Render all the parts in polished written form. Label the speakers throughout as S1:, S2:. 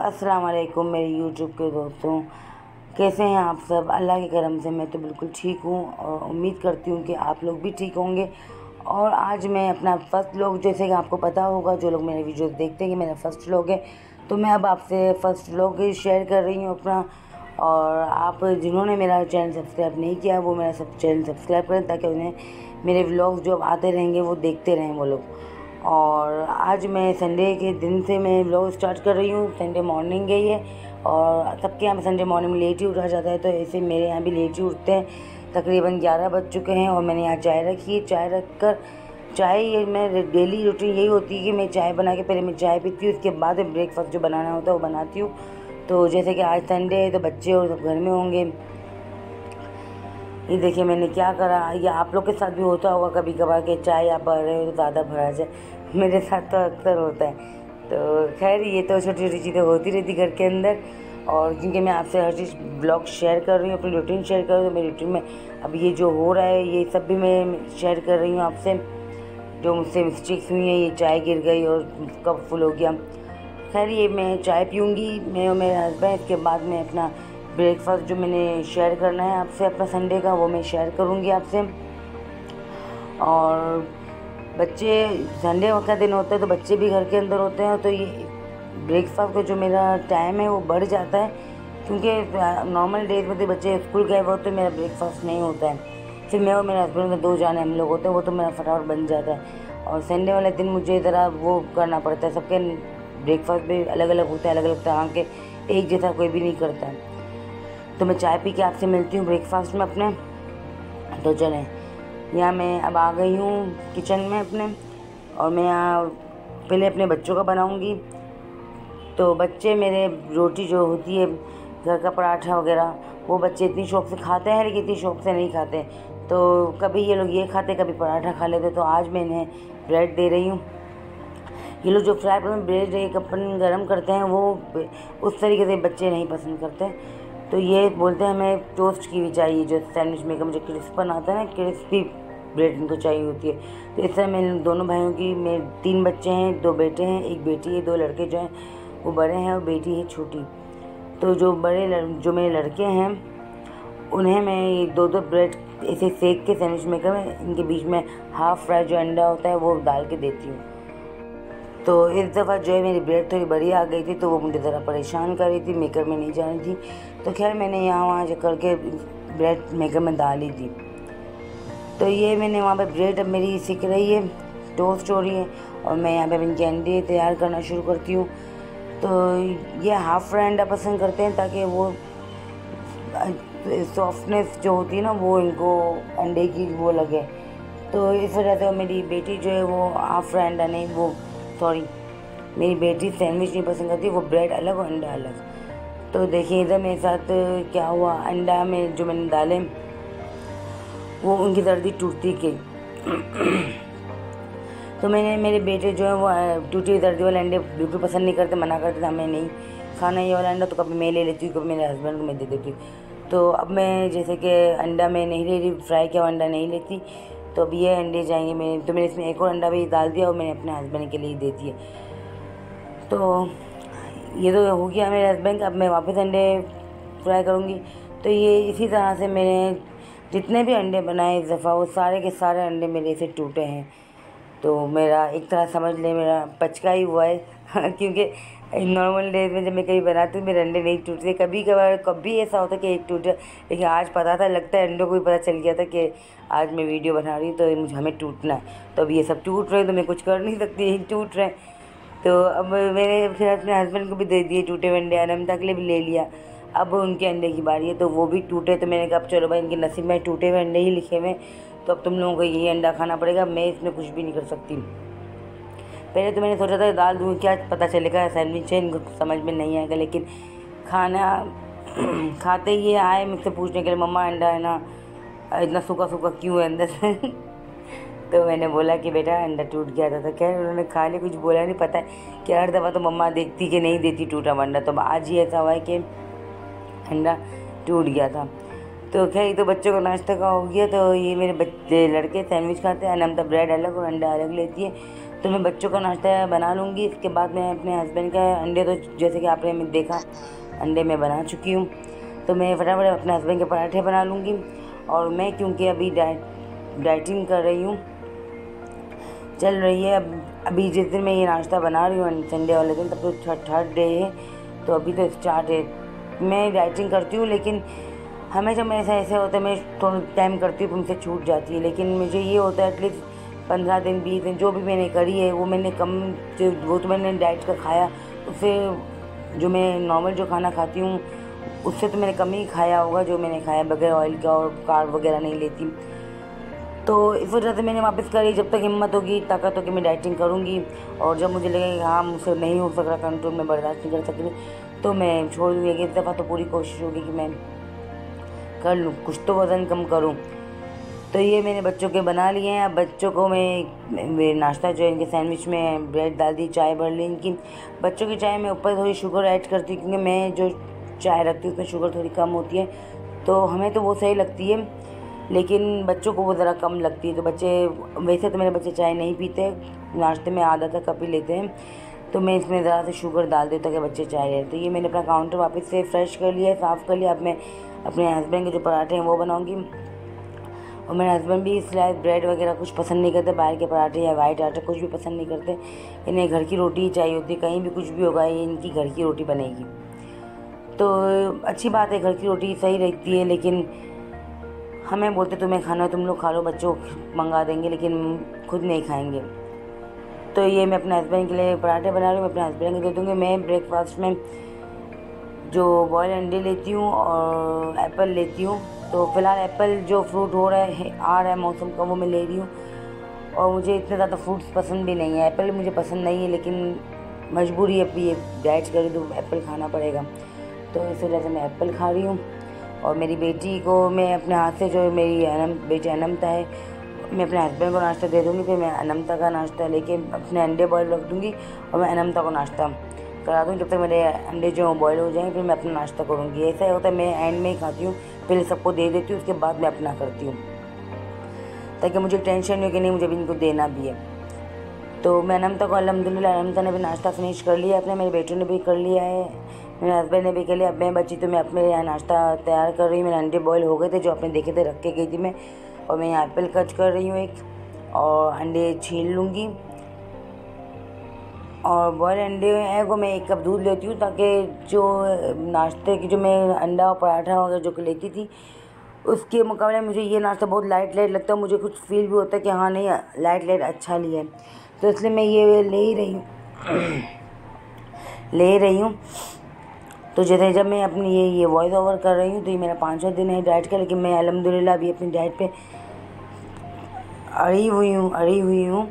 S1: अस्सलाम वालेकुम मेरे यूट्यूब के दोस्तों, कैसे हैं आप सब। अल्लाह के करम से मैं तो बिल्कुल ठीक हूँ और उम्मीद करती हूँ कि आप लोग भी ठीक होंगे। और आज मैं अपना फर्स्ट व्लॉग, जैसे कि आपको पता होगा, जो लोग मेरे वीडियोस देखते हैं कि मेरा फर्स्ट व्लॉग है, तो मैं अब आपसे फर्स्ट व्लॉग शेयर कर रही हूँ अपना। और आप जिन्होंने मेरा चैनल सब्सक्राइब नहीं किया वो मेरा चैनल सब्सक्राइब करें, ताकि उन्हें मेरे व्लॉग्स जो अब आते रहेंगे वो देखते रहें वो लोग। और आज मैं संडे के दिन से मैं व्लॉग स्टार्ट कर रही हूँ। संडे मॉर्निंग है ये, और सबके यहाँ संडे मॉर्निंग में लेट ही उठा जाता है, तो ऐसे मेरे यहाँ भी लेट ही उठते हैं। तकरीबन 11 बज चुके हैं और मैंने यहाँ चाय रखी है। चाय रख कर ये मैं डेली रूटीन यही होती है कि मैं चाय बना के पहले मैं चाय पीती हूँ, उसके बाद ब्रेकफास्ट जो बनाना होता है वो बनाती हूँ। तो जैसे कि आज संडे है तो बच्चे और सब घर में होंगे। ये देखिए मैंने क्या करा, ये आप लोग के साथ भी होता होगा कभी कभार के चाय आप भर रहे हो तो ज़्यादा भरा जाए। मेरे साथ तो अक्सर होता है। तो खैर ये तो छोटी छोटी चीज़ें होती रहती घर के अंदर। और क्योंकि मैं आपसे हर चीज़ ब्लॉग शेयर कर रही हूँ, अपनी रूटीन शेयर कर रही हूँ, मेरी रूटीन में अब ये जो हो रहा है ये सब भी मैं शेयर कर रही हूँ आपसे। जो मुझसे मिस्टेक्स हुई हैं, ये चाय गिर गई और कप फुल हो गया। खैर ये मैं चाय पीऊँगी मैं और मेरे हस्बैंड, इसके बाद मैं अपना ब्रेकफास्ट जो मैंने शेयर करना है आपसे अपना संडे का, वो मैं शेयर करूँगी आपसे। और बच्चे, संडे का दिन होता है तो बच्चे भी घर के अंदर होते हैं, तो ये ब्रेकफास्ट का जो मेरा टाइम है वो बढ़ जाता है। क्योंकि नॉर्मल डेज में तो बच्चे स्कूल गए हुए तो मेरा ब्रेकफास्ट नहीं होता है। फिर मैं और मेरे हस्बैंड में 2 जाने हम लोग होते हैं, वो तो मेरा फटाफट बन जाता है। और संडे वाले दिन मुझे ज़रा वो करना पड़ता है, सबके ब्रेकफास्ट भी अलग अलग होते हैं, अलग अलग तरह के, एक जैसा कोई भी नहीं करता है। तो मैं चाय पी के आपसे मिलती हूँ ब्रेकफास्ट में अपने। तो चलें, यहाँ मैं अब आ गई हूँ किचन में अपने, और मैं यहाँ पहले अपने बच्चों का बनाऊँगी। तो बच्चे मेरे रोटी जो होती है घर का पराठा वगैरह, वो बच्चे इतनी शौक़ से खाते हैं लेकिन इतनी शौक़ से नहीं खाते। तो कभी ये लोग ये खाते, कभी पराठा खा लेते। तो आज मैं इन्हें ब्रेड दे रही हूँ। ये लोग जो फ्राई पैन में ब्रेड एक अपन गर्म करते हैं वो उस तरीके से बच्चे नहीं पसंद करते। तो ये बोलते हैं हमें टोस्ट की भी चाहिए, जो सैंडविच मेकर में जो क्रिस्पन आता है ना, क्रिस्पी ब्रेड इनको चाहिए होती है। तो इस तरह मेरे दोनों भाइयों की, मेरे 3 बच्चे हैं, 2 बेटे हैं, 1 बेटी है। 2 लड़के जो हैं वो बड़े हैं और बेटी है छोटी। तो जो जो मेरे लड़के हैं उन्हें मैं 2-2 ब्रेड ऐसे सेक के सैंडविच मेकर में इनके बीच में हाफ़ फ्राई जो अंडा होता है वो डाल के देती हूँ। तो इस दफ़ा जो है मेरी ब्रेड थोड़ी बड़ी आ गई थी, तो वो मुझे ज़रा परेशान कर रही थी, मेकर में नहीं जा रही थी। तो खैर मैंने यहाँ वहाँ जो करके ब्रेड मेकर में डाली थी। तो ये मैंने वहाँ पे ब्रेड अब मेरी सिक रही है, टोस्ट हो रही है, और मैं यहाँ पे इनके अंडे तैयार करना शुरू करती हूँ। तो ये हाफ़ फ्राई अंडा पसंद करते हैं, ताकि वो सॉफ्टनेस जो होती है ना वो इनको अंडे की वो लगे। तो इस वजह से मेरी बेटी जो है वो हाफ़ फ्राई अंडा नहीं, वो सॉरी मेरी बेटी सैंडविच नहीं पसंद करती, वो ब्रेड अलग और अंडा अलग। तो देखिए इधर मेरे साथ क्या हुआ, अंडा में जो मैंने डाले वो उनकी दर्दी टूटती गई। तो मेरे बेटे जो है वो टूटी दर्दी वाले अंडे बिल्कुल पसंद नहीं करते, मना करते थे हमें नहीं खाना ये वाला अंडा। तो कभी मैं ले लेती हूँ, कभी मेरे हस्बैंड को मैं दे देती हूँ। तो अब मैं जैसे कि अंडा मैं नहीं ले रही, फ्राई किया अंडा नहीं लेती, तो अब ये अंडे जाएंगे मेरे। तो मैंने इसमें एक और अंडा भी डाल दिया और मैंने अपने हस्बैंड के लिए दे दिए। तो ये तो हो गया मेरे हस्बैंड। अब मैं वापस अंडे फ्राई करूँगी। तो ये इसी तरह से मैंने जितने भी अंडे बनाए इस दफ़ा, वो सारे के सारे अंडे मेरे से टूटे हैं। तो मेरा एक तरह समझ ले मेरा पचका ही हुआ है। क्योंकि नॉर्मल डेज में जब मैं कभी बनाती हूँ मेरे अंडे नहीं टूटते। कभी कभार कभी ऐसा होता है कि एक टूटे, लेकिन आज पता था, लगता है अंडों को भी पता चल गया था कि आज मैं वीडियो बना रही हूँ तो मुझे हमें टूटना है। तो अब ये सब टूट रहे हैं तो मैं कुछ कर नहीं सकती, यही टूट रहे हैं। तो अब मैंने फिर अपने हस्बैंड को भी दे दिए टूटे हुए अंडे, अनमता के लिए भी ले लिया। अब उनके अंडे की बारी है, तो वो भी टूटे। तो मैंने कहा चलो भाई, इनके नसीब में टूटे हुए अंडे ही लिखे हुए, तो अब तुम लोगों को यही अंडा खाना पड़ेगा, मैं इसमें कुछ भी नहीं कर सकती। पहले तो मैंने सोचा था दाल दूँ, क्या पता चलेगा सैंडविच है, इनको समझ में नहीं आएगा। लेकिन खाना खाते ही आए मुझसे पूछने के लिए, मम्मा अंडा है ना, इतना सूखा सूखा क्यों है अंदर से। तो मैंने बोला कि बेटा अंडा टूट गया था। तो खैर उन्होंने खा लिया, कुछ बोला नहीं। पता है कि हर दफ़ा तो मम्मा देखती कि नहीं देती टूटा अंडा, तो आज ही ऐसा हुआ है कि अंडा टूट गया था। तो खैर तो बच्चों का नाश्ता का हो गया। तो ये मेरे बच्चे लड़के सैंडविच खाते हैं, अनमता ब्रेड अलग और अंडा अलग लेती है। तो मैं बच्चों का नाश्ता बना लूँगी। इसके बाद मैं अपने हस्बैंड का अंडे, तो जैसे कि आपने देखा अंडे मैं बना चुकी हूँ, तो मैं फटाफट अपने हस्बैंड के पराठे बना लूँगी। और मैं क्योंकि अभी डाइटिंग कर रही हूँ, चल रही है, अभी जिस दिन मैं ये नाश्ता बना रही हूँ संडे वाले दिन, तब तो थर्ड डे है, तो अभी तो स्टार्ट है। मैं डाइटिंग करती हूँ, लेकिन हमेशा मेरे साथ ऐसे होता है, मैं थोड़ा टाइम करती हूँ तो मुझसे छूट जाती है। लेकिन मुझे ये होता है एटलीस्ट 15 दिन 20 दिन जो भी मैंने करी है वो मैंने कम, जो वो तो मैंने डाइट का खाया, उससे जो मैं नॉर्मल जो खाना खाती हूँ उससे तो मैंने कम ही खाया होगा, जो मैंने खाया बगैर ऑयल का और कार्ब वगैरह नहीं लेती। तो इस वजह से मैंने वापस करी। जब तक हिम्मत होगी, ताकत होगी, मैं डाइटिंग करूँगी। और जब मुझे लगेगा कि हाँ मुझसे नहीं हो सक रहा कंट्रोल, मैं बर्दाश्त नहीं कर सकती, तो मैं छोड़ दूँगी। एक दफ़ा तो पूरी कोशिश होगी कि मैं कर लूँ, कुछ तो वज़न कम करूँ। तो ये मैंने बच्चों के बना लिए हैं। अब बच्चों को मैं नाश्ता जो इनके सैंडविच में ब्रेड डाल दी, चाय भर ली इनकी। बच्चों की चाय में ऊपर थोड़ी शुगर ऐड करती हूँ, क्योंकि मैं जो चाय रखती हूँ उसमें शुगर थोड़ी कम होती है, तो हमें तो वो सही लगती है, लेकिन बच्चों को वो ज़रा कम लगती है। तो बच्चे, वैसे तो मेरे बच्चे चाय नहीं पीते, नाश्ते में आधा तक कप ही लेते हैं, तो मैं इसमें ज़रा से शुगर डाल देता कि बच्चे चाय लें। तो ये मैंने अपना काउंटर वापस से फ्रेश कर लिया है, साफ़ कर लिया। अब मैं अपने हस्बैंड के जो पराठे हैं वो बनाऊँगी। और मेरे हस्बैंड भी स्लाइस ब्रेड वगैरह कुछ पसंद नहीं करते, बाहर के पराठे या वाइट आटा कुछ भी पसंद नहीं करते। इन्हें घर की रोटी ही चाहिए होती है, कहीं भी कुछ भी होगा ये इनकी घर की रोटी बनेगी। तो अच्छी बात है, घर की रोटी सही रहती है, लेकिन हमें बोलते तुम्हें खाना है तुम लोग खा लो, बच्चों मंगा देंगे, लेकिन खुद नहीं खाएंगे। तो ये मैं अपने हस्बैंड के लिए पराठे बना रही हूँ, अपने हस्बैंड को दे दूँगी। मैं ब्रेकफास्ट में जो बॉयल अंडे लेती हूँ और एप्पल लेती हूँ। तो फ़िलहाल एप्पल जो फ्रूट हो रहा है आ रहा है मौसम का, वो मैं ले रही हूँ। और मुझे इतने ज़्यादा फ्रूट्स पसंद भी नहीं है, एप्पल मुझे पसंद नहीं है, लेकिन मजबूरी है, ये डाइट करी तो एप्पल खाना पड़ेगा। तो इस वजह से मैं एप्पल खा रही हूँ। और मेरी बेटी को मैं अपने हाथ से, जो मेरी बेटी अनमता है, मैं अपने हस्बैंड को नाश्ता दे दूँगी। फिर मैं अनमता का नाश्ता लेके अपने अंडे बॉयल रख दूँगी और मैं अनमता को नाश्ता करा दूँ। जब तक मेरे अंडे जो बॉयल हो जाएंगे फिर मैं अपना नाश्ता करूँगी। ऐसा ही होता है, मैं एंड में ही खाती हूँ, पहले सबको दे देती हूँ, उसके बाद मैं अपना करती हूँ, ताकि मुझे टेंशन नहीं हो कि नहीं मुझे भी इनको देना भी है। तो मैं अनमता को, अल्हम्दुलिल्लाह अनमता ने भी नाश्ता फिनिश कर लिया अपने, मेरे बेटे ने भी कर लिया है, मेरे हस्बैंड ने भी कर लिया। अब मैं बची तो मैं अपने यहाँ नाश्ता तैयार कर रही हूँ। मेरे अंडे बॉयल हो गए थे जो आपने देखे थे, रख के गई थी मैं, और मैं यहाँ एप्पल कट कर रही हूँ एक, और अंडे छील लूँगी। और बॉयल अंडे हैं वो मैं 1 कप दूध लेती हूँ, ताकि जो नाश्ते की जो मैं अंडा और पराठा वगैरह जो लेती थी उसके मुकाबले मुझे ये नाश्ता बहुत लाइट लगता है। मुझे कुछ फील भी होता है कि हाँ नहीं लाइट अच्छा लिया है, तो इसलिए मैं ये ले ही रही हूँ। तो जैसे जब मैं अपनी ये वॉइस ओवर कर रही हूँ, तो ये मेरा 5वां दिन है डाइट का, लेकिन मैं अल्हम्दुलिल्लाह अभी अपनी डाइट पे अड़ी हुई हूँ।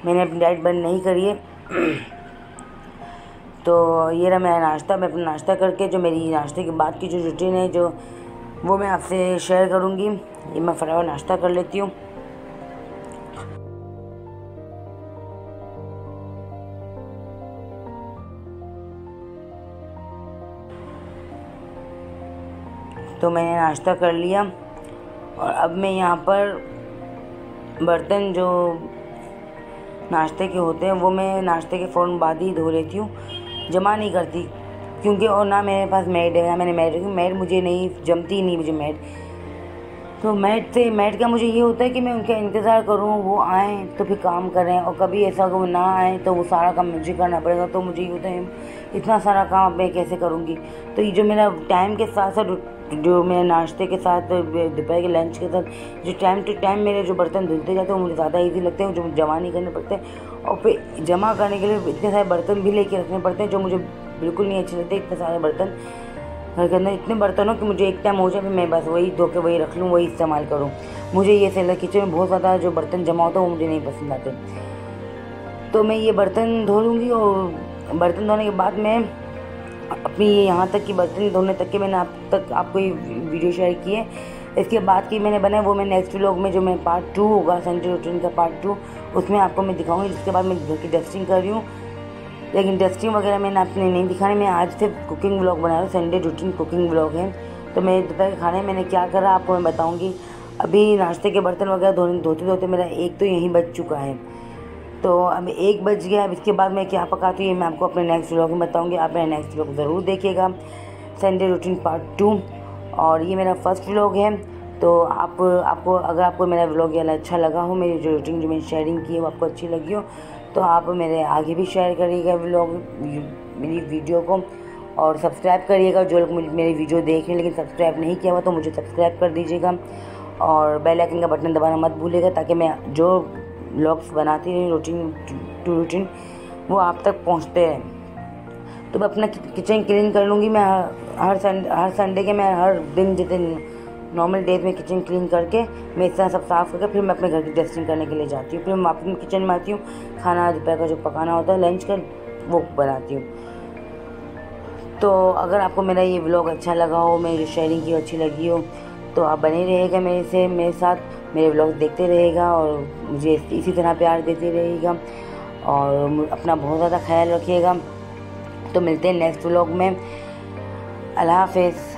S1: मैंने अपनी डाइट बंद नहीं करी है। तो ये रहा मेरा नाश्ता। मैं अपना नाश्ता करके जो मेरी नाश्ते के बाद की जो रूटीन है जो वो मैं आपसे शेयर करूँगी। ये मैं फटाफट नाश्ता कर लेती हूँ। तो मैंने नाश्ता कर लिया, और अब मैं यहाँ पर बर्तन जो नाश्ते के होते हैं वो मैं नाश्ते के फ़ौरन बाद ही धो लेती हूँ, जमा नहीं करती, क्योंकि और ना मेरे पास मेड है, ना मैंने मेड रखी। मेड मुझे नहीं जमती, नहीं मुझे मेड। तो मेड का मुझे ये होता है कि मैं उनका इंतज़ार करूँ, वो आएँ तो फिर काम करें, और कभी ऐसा कि वो ना आए तो वो सारा काम मुझे करना पड़ेगा। तो मुझे ये होता है इतना सारा काम मैं कैसे करूँगी। तो ये जो मेरा टाइम के साथ साथ, जो मेरे नाश्ते के साथ, दोपहर के लंच के साथ, जो टाइम टू टाइम मेरे जो बर्तन धुलते जाते हैं वो मुझे ज़्यादा ईजी लगते हैं, जो जमा नहीं करने पड़ते। और फिर जमा करने के लिए इतने सारे बर्तन भी लेके रखने पड़ते हैं, जो मुझे बिल्कुल नहीं अच्छे लगते। इतने सारे बर्तन घर के अंदर, इतने बर्तन हो कि मुझे एक टाइम हो जाए, फिर मैं बस वही धो के वही रख लूँ, वही इस्तेमाल करूँ। मुझे ये सेलर किचन में बहुत ज़्यादा जो बर्तन जमा होता है वो मुझे नहीं पसंद आते। तो मैं ये बर्तन धो लूँगी, और बर्तन धोने के बाद मैं अपनी यहाँ तक कि बर्तन धोने तक के मैंने आपको ये वीडियो शेयर की है। इसके बाद की मैंने बनाया वो मैं नेक्स्ट व्लॉग में, जो मैं पार्ट 2 होगा संडे रूटीन का पार्ट 2, उसमें आपको मैं दिखाऊंगी। जिसके बाद मैं घर की डस्टिंग कर रही हूँ, लेकिन डस्टिंग वगैरह मैंने आपने नहीं दिखानी। मैं आज से कुकिंग व्लॉग बना रही हूँ, संडे रूटीन कुकिंग व्लॉग है। तो मैं दोपहर के खाने में मैंने क्या करा आपको मैं बताऊँगी। अभी नाश्ते के बर्तन वगैरह धोते धोते मेरा एक तो यहीं बज चुका है, तो अब 1 बज गया। अब इसके बाद मैं क्या पकाती हूँ ये मैं आपको अपने नेक्स्ट व्लॉग में बताऊँगी। आप मेरा नेक्स्ट व्लॉग ज़रूर देखिएगा, संडे रूटीन पार्ट 2। और ये मेरा फर्स्ट व्लॉग है, तो आपको मेरा व्लॉग ये अच्छा लगा हो, मेरी जो रूटीन जो मैंने शेयरिंग की है वो आपको अच्छी लगी हो, तो आप मेरे आगे भी शेयर करिएगा व्लॉग मेरी वीडियो को, और सब्सक्राइब करिएगा। जो लोग मेरी वीडियो देख रहे हैं लेकिन सब्सक्राइब नहीं किया हुआ तो मुझे सब्सक्राइब कर दीजिएगा, और बेल आइकन का बटन दबाना मत भूलिएगा, ताकि मैं जो व्लॉग्स बनाती रही रूटीन वो आप तक पहुंचते रहें। तो मैं अपना किचन क्लीन कर लूँगी। मैं हर संडे के मैं हर दिन जैसे नॉर्मल डेज में किचन क्लीन करके मैं इस तरह सब साफ़ करके फिर मैं अपने घर की डस्टिंग करने के लिए जाती हूँ। फिर मैं अपने किचन में आती हूँ, खाना दोपहर का जो पकाना होता है लंच का वो बनाती हूँ। तो अगर आपको मेरा ये व्लॉग अच्छा लगा हो, मेरी जो शेयरिंग की अच्छी लगी हो, तो आप बने रहिएगा मेरे साथ, मेरे व्लॉग देखते रहिएगा और मुझे इसी तरह प्यार देते रहिएगा, और अपना बहुत ज़्यादा ख्याल रखिएगा। तो मिलते हैं नेक्स्ट व्लॉग में। अल्लाह हाफ़िज़।